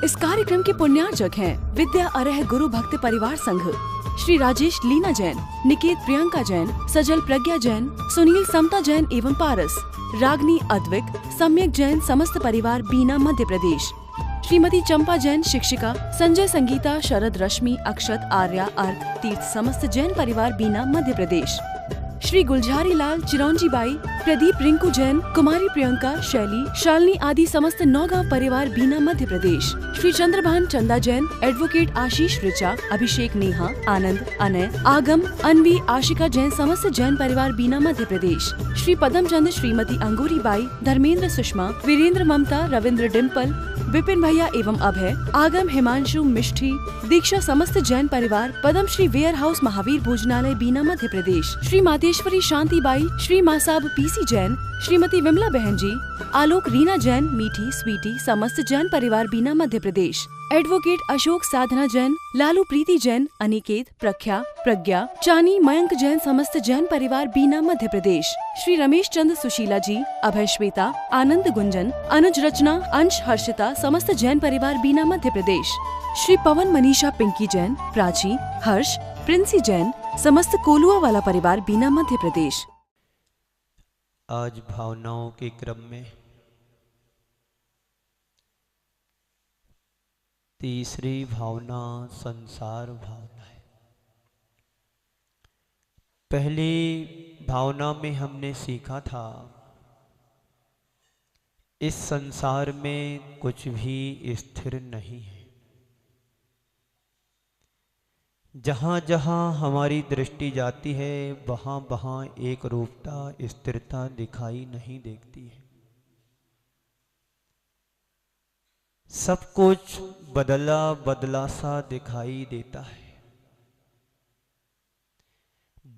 इस कार्यक्रम के पुण्यार्जक हैं विद्या अरह गुरु भक्त परिवार संघ, श्री राजेश लीना जैन, निकेत प्रियंका जैन, सजल प्रज्ञा जैन, सुनील समता जैन एवं पारस, रागनी अद्विक, सम्यक जैन समस्त परिवार बीना मध्य प्रदेश, श्रीमती चंपा जैन शिक्षिका, संजय संगीता, शरद रश्मि, अक्षत, आर्या, अर्क, तीर्थ समस्त जैन परिवार बीना मध्य प्रदेश, श्री गुलझारी लाल, चिरौंजी बाई, प्रदीप, रिंकू जैन, कुमारी प्रियंका, शैली, शालिनी आदि समस्त नौगांव परिवार बीना मध्य प्रदेश, श्री चंद्रभान चंदा जैन, एडवोकेट आशीष ऋचा, अभिषेक, नेहा, आनंद, अनय, आगम, अनवी, आशिका जैन समस्त जैन परिवार बीना मध्य प्रदेश, श्री पदम चंद, श्रीमती अंगूरी बाई, धर्मेंद्र, सुषमा, वीरेंद्र, ममता, रविंद्र, डिम्पल, विपिन भैया एवं अभय, आगम, हिमांशु, मिष्ठी, दीक्षा समस्त जैन परिवार पदम श्री वेयर हाउस महावीर भोजनालय बीना मध्य प्रदेश, श्री मातेश्वरी शांति by, Shri Masab PC Jain, Shrimati Vimla बहन जी, आलोक, रीना जैन, मीठी, स्वीटी समस्त जैन परिवार बीना मध्य प्रदेश, एडवोकेट अशोक, साधना जैन, लालू, प्रीति जैन, अनिकेत, प्रख्या, प्रज्ञा, चानी, मयंक जैन समस्त जैन परिवार बीना मध्य प्रदेश, श्री रमेश चंद, सुशीला जी, अभय, श्वेता, आनंद, गुंजन, अनुज, रचना, अंश, हर्षिता समस्त जैन परिवार बीना मध्य प्रदेश, श्री पवन, मनीषा, पिंकी जैन, प्राची, हर्ष, प्रिंसी जैन समस्त कोलुआ वाला परिवार बीना मध्य प्रदेश। आज भावनाओं के क्रम में तीसरी भावना संसार भावना है। पहली भावना में हमने सीखा था इस संसार में कुछ भी स्थिर नहीं है। जहाँ जहाँ हमारी दृष्टि जाती है वहाँ वहाँ एक रूपता, स्थिरता दिखाई नहीं देती है। सब कुछ बदला बदला सा दिखाई देता है।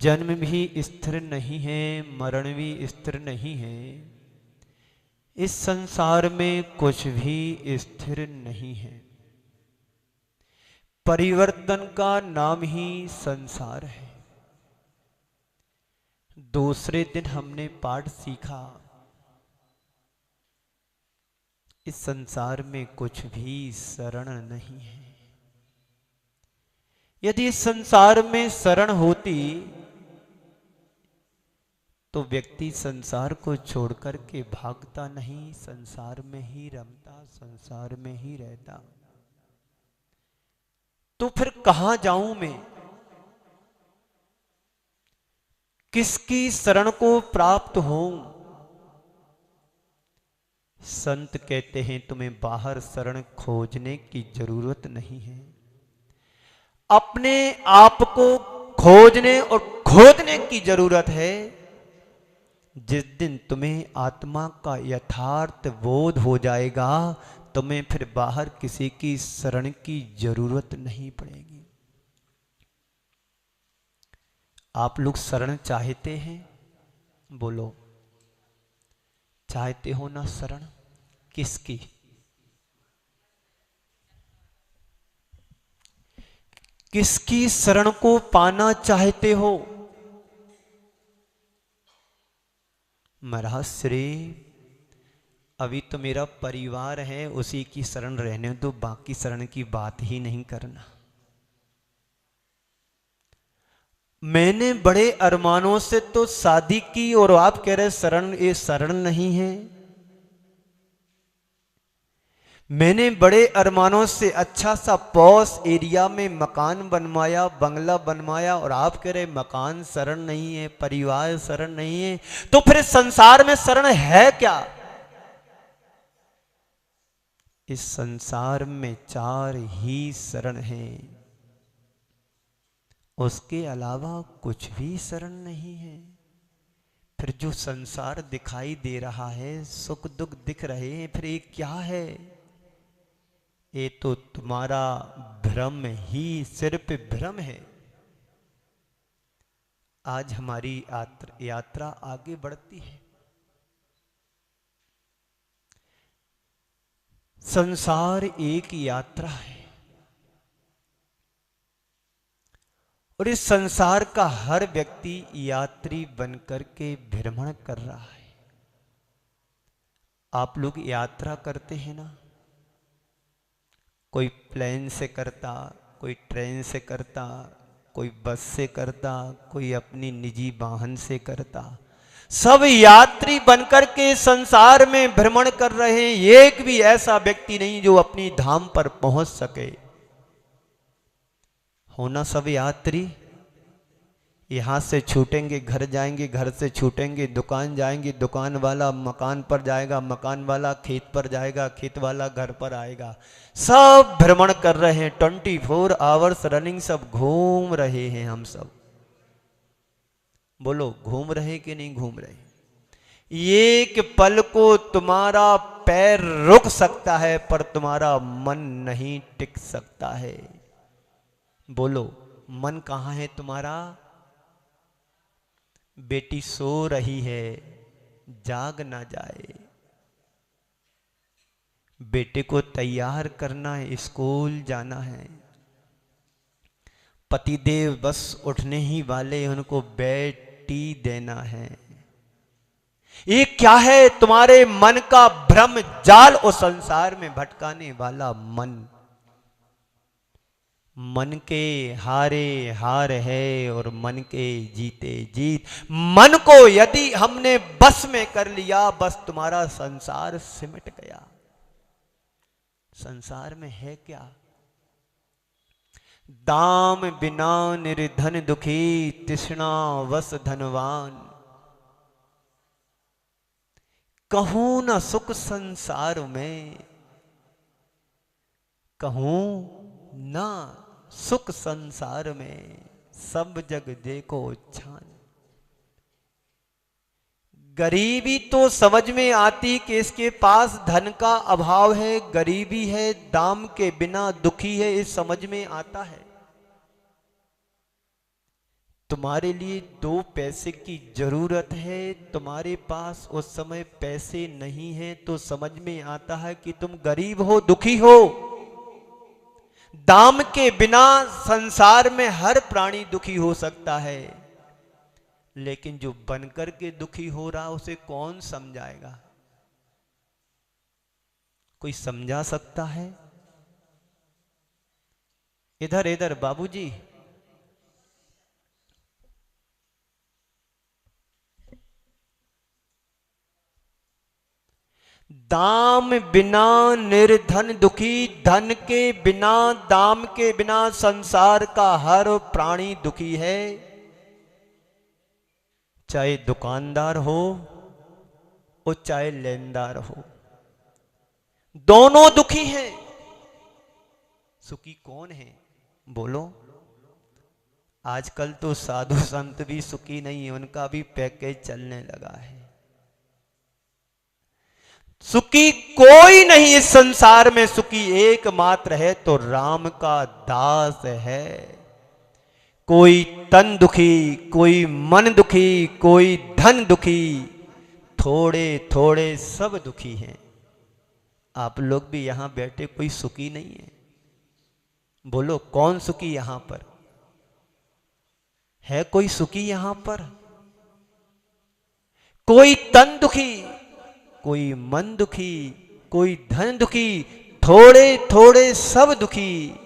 जन्म भी स्थिर नहीं है, मरण भी स्थिर नहीं है। इस संसार में कुछ भी स्थिर नहीं है। परिवर्तन का नाम ही संसार है। दूसरे दिन हमने पाठ सीखा इस संसार में कुछ भी शरण नहीं है। यदि इस संसार में शरण होती तो व्यक्ति संसार को छोड़कर के भागता नहीं, संसार में ही रमता, संसार में ही रहता। तो फिर कहां जाऊं मैं? किसकी शरण को प्राप्त हों? संत कहते हैं तुम्हें बाहर शरण खोजने की जरूरत नहीं है। अपने आप को खोजने और खोदने की जरूरत है। जिस दिन तुम्हें आत्मा का यथार्थ बोध हो जाएगा तुम्हें फिर बाहर किसी की शरण की जरूरत नहीं पड़ेगी। आप लोग शरण चाहते हैं? बोलो, चाहते हो ना शरण? किसकी? किसकी शरण को पाना चाहते हो? महाराज श्री अभी तो मेरा परिवार है, उसी की शरण रहने दो, बाकी शरण की बात ही नहीं करना। मैंने बड़े अरमानों से तो शादी की और आप कह रहे शरण, ये शरण नहीं है। मैंने बड़े अरमानों से अच्छा सा पॉश एरिया में मकान बनवाया, बंगला बनवाया और आप कह रहे मकान शरण नहीं है, परिवार शरण नहीं है। तो फिर संसार में शरण है क्या? इस संसार में चार ही शरण हैं, उसके अलावा कुछ भी शरण नहीं है। फिर जो संसार दिखाई दे रहा है, सुख दुख दिख रहे हैं, फिर ये क्या है? ये तो तुम्हारा भ्रम ही, सिर्फ भ्रम है। आज हमारी यात्रा आगे बढ़ती है। संसार एक यात्रा है और इस संसार का हर व्यक्ति यात्री बनकर के भ्रमण कर रहा है। आप लोग यात्रा करते हैं ना? कोई प्लेन से करता, कोई ट्रेन से करता, कोई बस से करता, कोई अपनी निजी वाहन से करता। सब यात्री बनकर के संसार में भ्रमण कर रहे हैं, एक भी ऐसा व्यक्ति नहीं जो अपनी धाम पर पहुंच सके। होना सब यात्री। यहां से छूटेंगे घर जाएंगे, घर से छूटेंगे दुकान जाएंगे, दुकान वाला मकान पर जाएगा, मकान वाला खेत पर जाएगा, खेत वाला घर पर आएगा। सब भ्रमण कर रहे हैं, 24 आवर्स रनिंग, सब घूम रहे हैं। हम सब बोलो घूम रहे कि नहीं घूम रहे। एक पल को तुम्हारा पैर रुक सकता है पर तुम्हारा मन नहीं टिक सकता है। बोलो मन कहां है तुम्हारा। बेटी सो रही है, जाग ना जाए। बेटे को तैयार करना है, स्कूल जाना है। पतिदेव बस उठने ही वाले, उनको बेटी देना है। ये क्या है तुम्हारे मन का भ्रम जाल और संसार में भटकाने वाला मन। मन के हारे हार है और मन के जीते जीत। मन को यदि हमने बस में कर लिया, बस तुम्हारा संसार सिमट गया। संसार में है क्या। दाम बिना निर्धन दुखी, तृष्णा वस धनवान। कहूं न सुख संसार में, कहूं ना सुख संसार में, सब जग देखो छान। गरीबी तो समझ में आती कि इसके पास धन का अभाव है, गरीबी है, दाम के बिना दुखी है, ये समझ में आता है। तुम्हारे लिए 2 पैसे की जरूरत है, तुम्हारे पास उस समय पैसे नहीं है, तो समझ में आता है कि तुम गरीब हो, दुखी हो। दाम के बिना संसार में हर प्राणी दुखी हो सकता है, लेकिन जो बनकर के दुखी हो रहा उसे कौन समझाएगा। कोई समझा सकता है। इधर इधर बाबूजी, दाम बिना निर्धन दुखी। धन के बिना, दाम के बिना संसार का हर प्राणी दुखी है। चाहे दुकानदार हो और चाहे लेनदार हो, दोनों दुखी हैं। सुखी कौन है बोलो। आजकल तो साधु संत भी सुखी नहीं है, उनका भी पैकेज चलने लगा है। सुखी कोई नहीं इस संसार में, सुखी एकमात्र है तो राम का दास है। कोई तन दुखी, कोई मन दुखी, कोई धन दुखी, थोड़े थोड़े सब दुखी हैं। आप लोग भी यहां बैठे कोई सुखी नहीं है। बोलो कौन सुखी यहां पर है। कोई सुखी यहां पर। कोई तन दुखी, कोई मन दुखी, कोई धन दुखी, थोड़े थोड़े सब दुखी।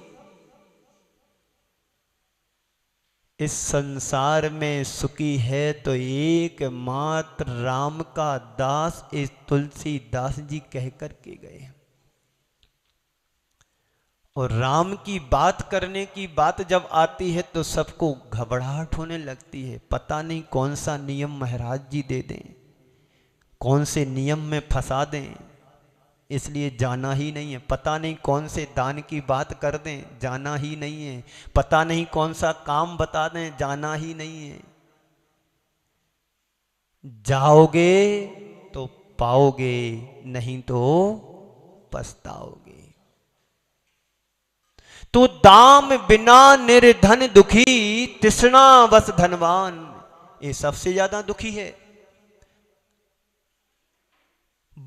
इस संसार में सुखी है तो एकमात्र राम का दास, इस तुलसीदास जी कहकर के गए। और राम की बात करने की बात जब आती है तो सबको घबराहट होने लगती है। पता नहीं कौन सा नियम महाराज जी दे दें, कौन से नियम में फंसा दें, इसलिए जाना ही नहीं है। पता नहीं कौन से दान की बात कर दें, जाना ही नहीं है। पता नहीं कौन सा काम बता दें, जाना ही नहीं है। जाओगे तो पाओगे, नहीं तो पछताओगे। तो दाम बिना निर्धन दुखी, तृष्णा वस धनवान। ये सबसे ज्यादा दुखी है।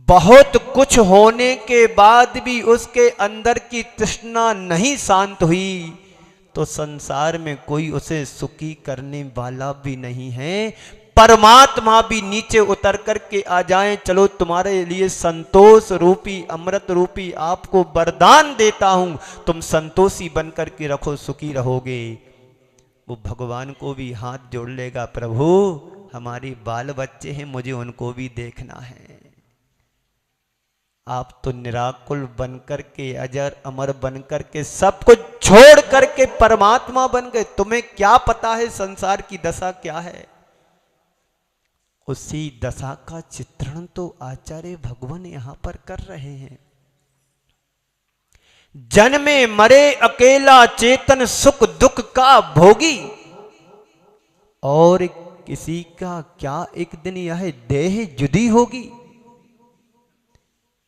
बहुत कुछ होने के बाद भी उसके अंदर की तृष्णा नहीं शांत हुई तो संसार में कोई उसे सुखी करने वाला भी नहीं है। परमात्मा भी नीचे उतर करके आ जाएं, चलो तुम्हारे लिए संतोष रूपी अमृत रूपी आपको वरदान देता हूं, तुम संतोषी बन करके रखो, सुखी रहोगे। वो भगवान को भी हाथ जोड़ लेगा, प्रभु हमारी बाल बच्चे हैं, मुझे उनको भी देखना है। आप तो निराकुल बनकर के, अजर अमर बनकर के, सब कुछ छोड़ करके परमात्मा बन गए। तुम्हें क्या पता है संसार की दशा क्या है? उसी दशा का चित्रण तो आचार्य भगवान यहां पर कर रहे हैं। जन्मे मरे अकेला चेतन, सुख दुख का भोगी, और किसी का क्या एक दिन यह देह जुदी होगी।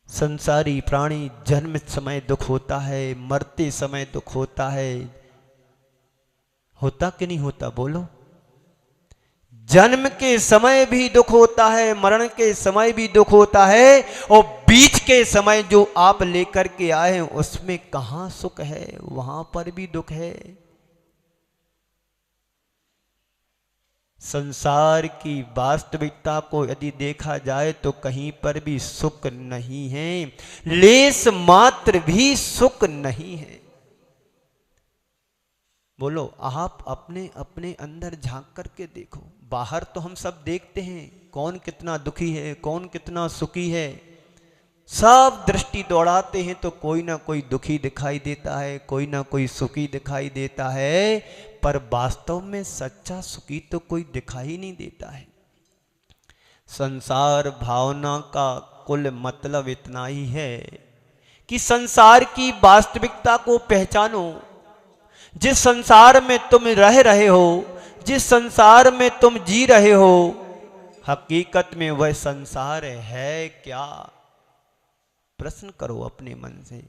संसारी प्राणी जन्म समय दुख होता है, मरते समय दुख होता है, होता कि नहीं होता बोलो? जन्म के समय भी दुख होता है, मरण के समय भी दुख होता है, और बीच के समय जो आप लेकर के आए हैं उसमें कहां सुख है? वहां पर भी दुख है। संसार की वास्तविकता को यदि देखा जाए तो कहीं पर भी सुख नहीं है, लेस मात्र भी सुख नहीं है। बोलो, आप अपने अपने अंदर झांक करके देखो। बाहर तो हम सब देखते हैं कौन कितना दुखी है, कौन कितना सुखी है, सब दृष्टि दौड़ाते हैं तो कोई ना कोई दुखी दिखाई देता है, कोई ना कोई सुखी दिखाई देता है, पर वास्तव में सच्चा सुखी तो कोई दिखाई नहीं देता है। संसार भावना का कुल मतलब इतना ही है कि संसार की वास्तविकता को पहचानो। जिस संसार में तुम रह रहे हो, जिस संसार में तुम जी रहे हो, हकीकत में वह संसार है क्या? प्रश्न करो अपने मन से।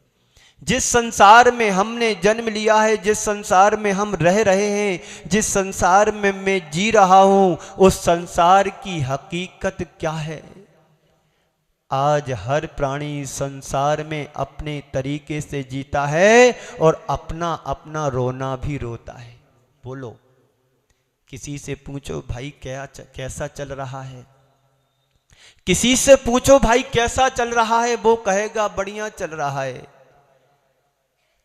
जिस संसार में हमने जन्म लिया है, जिस संसार में हम रह रहे हैं, जिस संसार में मैं जी रहा हूं, उस संसार की हकीकत क्या है? आज हर प्राणी संसार में अपने तरीके से जीता है और अपना अपना रोना भी रोता है। बोलो, किसी से पूछो भाई कैसा चल रहा है, किसी से पूछो भाई कैसा चल रहा है, वो कहेगा बढ़िया चल रहा है।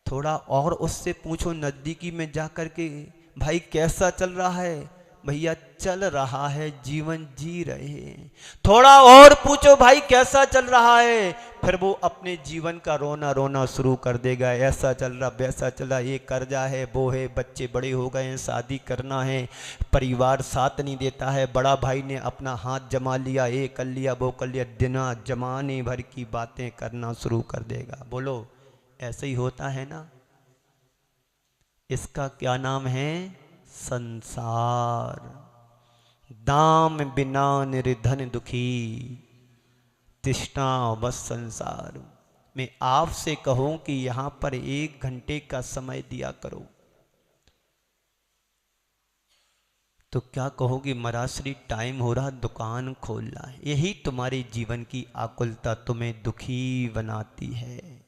थोड़ा और उससे पूछो नजदीकी में जाकर के, भाई कैसा चल रहा है? भैया चल रहा है, जीवन जी रहे हैं। थोड़ा और पूछो भाई कैसा चल रहा है, फिर वो अपने जीवन का रोना रोना शुरू कर देगा, ऐसा चल रहा वैसा चल रहा, ये कर्जा है, वो है, बच्चे बड़े हो गए हैं, शादी करना है, परिवार साथ नहीं देता है, बड़ा भाई ने अपना हाथ जमा लिया, ये कर लिया वो कर लिया, दिना जमाने भर की बातें करना शुरू कर देगा। बोलो, ऐसे ही होता है ना? इसका क्या नाम है? संसार। दाम बिना निर्धन दुखी, तृष्णा बस संसार। मैं आपसे कहूं कि यहां पर 1 घंटे का समय दिया करो, तो क्या कहोगी? मराश्री टाइम हो रहा, दुकान खोलना है। यही तुम्हारे जीवन की आकुलता तुम्हें दुखी बनाती है।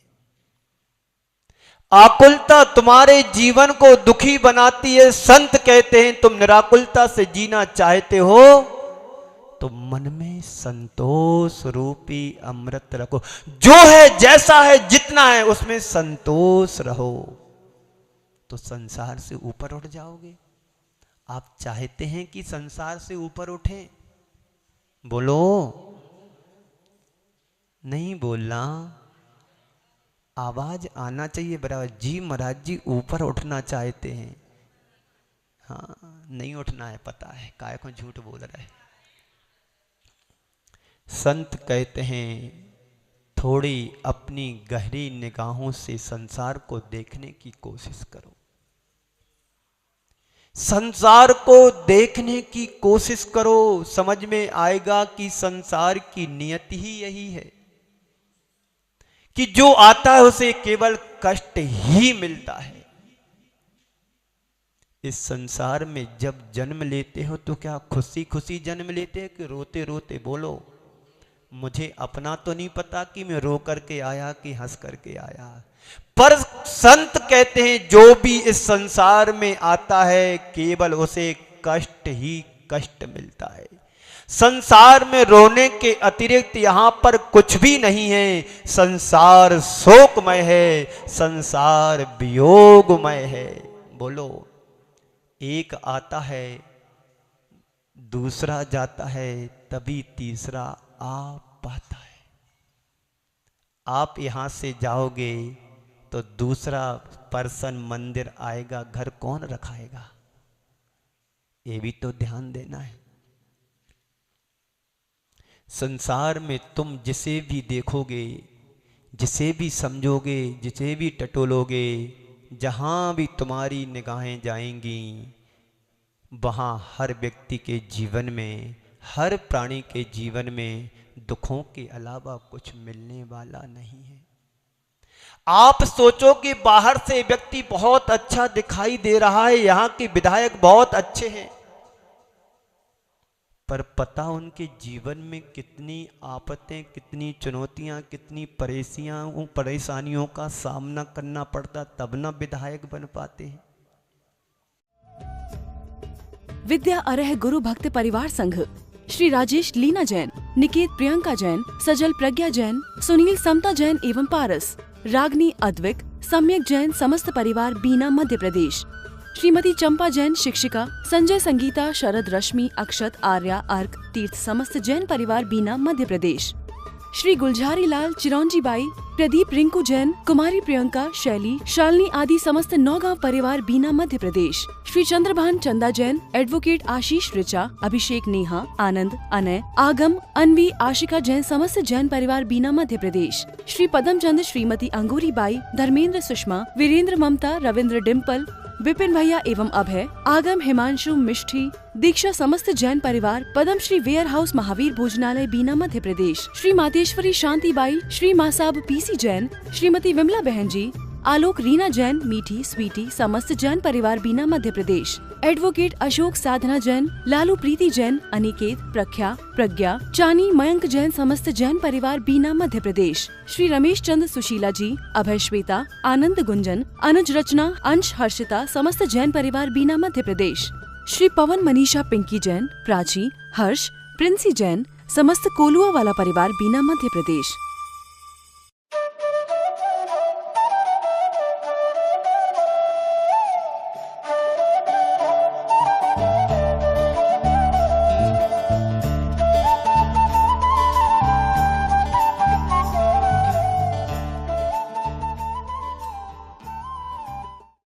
आकुलता तुम्हारे जीवन को दुखी बनाती है। संत कहते हैं तुम निराकुलता से जीना चाहते हो तो मन में संतोष रूपी अमृत रखो। जो है, जैसा है, जितना है, उसमें संतोष रहो, तो संसार से ऊपर उठ जाओगे। आप चाहते हैं कि संसार से ऊपर उठे? बोलो, नहीं बोलना, आवाज आना चाहिए बराबर। जी महाराज जी ऊपर उठना चाहते हैं। हाँ, नहीं उठना है, पता है, काय को झूठ बोल रहे। संत कहते हैं थोड़ी अपनी गहरी निगाहों से संसार को देखने की कोशिश करो। संसार को देखने की कोशिश करो, समझ में आएगा कि संसार की नियति ही यही है कि जो आता है उसे केवल कष्ट ही मिलता है। इस संसार में जब जन्म लेते हो तो क्या खुशी खुशी जन्म लेते हैं कि रोते रोते? बोलो, मुझे अपना तो नहीं पता कि मैं रो करके आया कि हंस करके आया, पर संत कहते हैं जो भी इस संसार में आता है केवल उसे कष्ट ही कष्ट मिलता है। संसार में रोने के अतिरिक्त यहां पर कुछ भी नहीं है। संसार शोकमय है, संसार वियोगमय है। बोलो, एक आता है, दूसरा जाता है, तभी तीसरा आ पाता है। आप यहां से जाओगे तो दूसरा पर्सन मंदिर आएगा, घर कौन रखाएगा? ये भी तो ध्यान देना है। संसार में तुम जिसे भी देखोगे, जिसे भी समझोगे, जिसे भी टटोलोगे, जहां भी तुम्हारी निगाहें जाएंगी, वहां हर व्यक्ति के जीवन में, हर प्राणी के जीवन में दुखों के अलावा कुछ मिलने वाला नहीं है। आप सोचो कि बाहर से व्यक्ति बहुत अच्छा दिखाई दे रहा है, यहां के विधायक बहुत अच्छे हैं, पर पता उनके जीवन में कितनी आफतें, कितनी चुनौतियां, कितनी परेशानियों का सामना करना पड़ता, तब ना विधायक बन पाते हैं। विद्या अरह गुरु भक्त परिवार संघ श्री राजेश लीना जैन, निकेत प्रियंका जैन, सजल प्रज्ञा जैन, सुनील समता जैन एवं पारस, रागनी अद्विक, सम्यक जैन समस्त परिवार बीना मध्य प्रदेश। श्रीमती चंपा जैन शिक्षिका, संजय संगीता, शरद रश्मि, अक्षत, आर्या, अर्क, तीर्थ समस्त जैन परिवार बीना मध्य प्रदेश। श्री गुलझारी लाल, चिरौंजी बाई, प्रदीप, रिंकू जैन, कुमारी प्रियंका, शैली, शालिनी आदि समस्त नौगांव परिवार बीना मध्य प्रदेश। श्री चंद्रभान चंदा जैन, एडवोकेट आशीष ऋचा, अभिषेक, नेहा, आनंद, अनय, आगम, अनवी, आशिका जैन समस्त जैन परिवार बीना मध्य प्रदेश। श्री पदम चंद, श्रीमती अंगूरी बाई, धर्मेंद्र, सुषमा, वीरेंद्र, ममता, रविंद्र, डिम्पल, विपिन भैया एवं अभय, आगम, हिमांशु, मिष्ठी, दीक्षा समस्त जैन परिवार पद्म श्री वेयर हाउस महावीर भोजनालय बीना मध्य प्रदेश। श्री मातेश्वरी शांति by, Shri Masab PC Jain, Shrimati Vimla बहन जी, आलोक, रीना जैन, मीठी, स्वीटी समस्त जैन परिवार बीना मध्य प्रदेश। एडवोकेट अशोक, साधना जैन, लालू, प्रीति जैन, अनिकेत, प्रख्या, प्रज्ञा, चानी, मयंक जैन समस्त जैन परिवार बीना मध्य प्रदेश। श्री रमेश चंद, सुशीला जी, अभय, श्वेता, आनंद, गुंजन, अनुज, रचना, अंश, हर्षिता समस्त जैन परिवार बीना मध्य प्रदेश। श्री पवन, मनीषा, पिंकी जैन, प्राची, हर्ष, प्रिंसी जैन समस्त कोलुआ वाला परिवार बीना मध्य प्रदेश।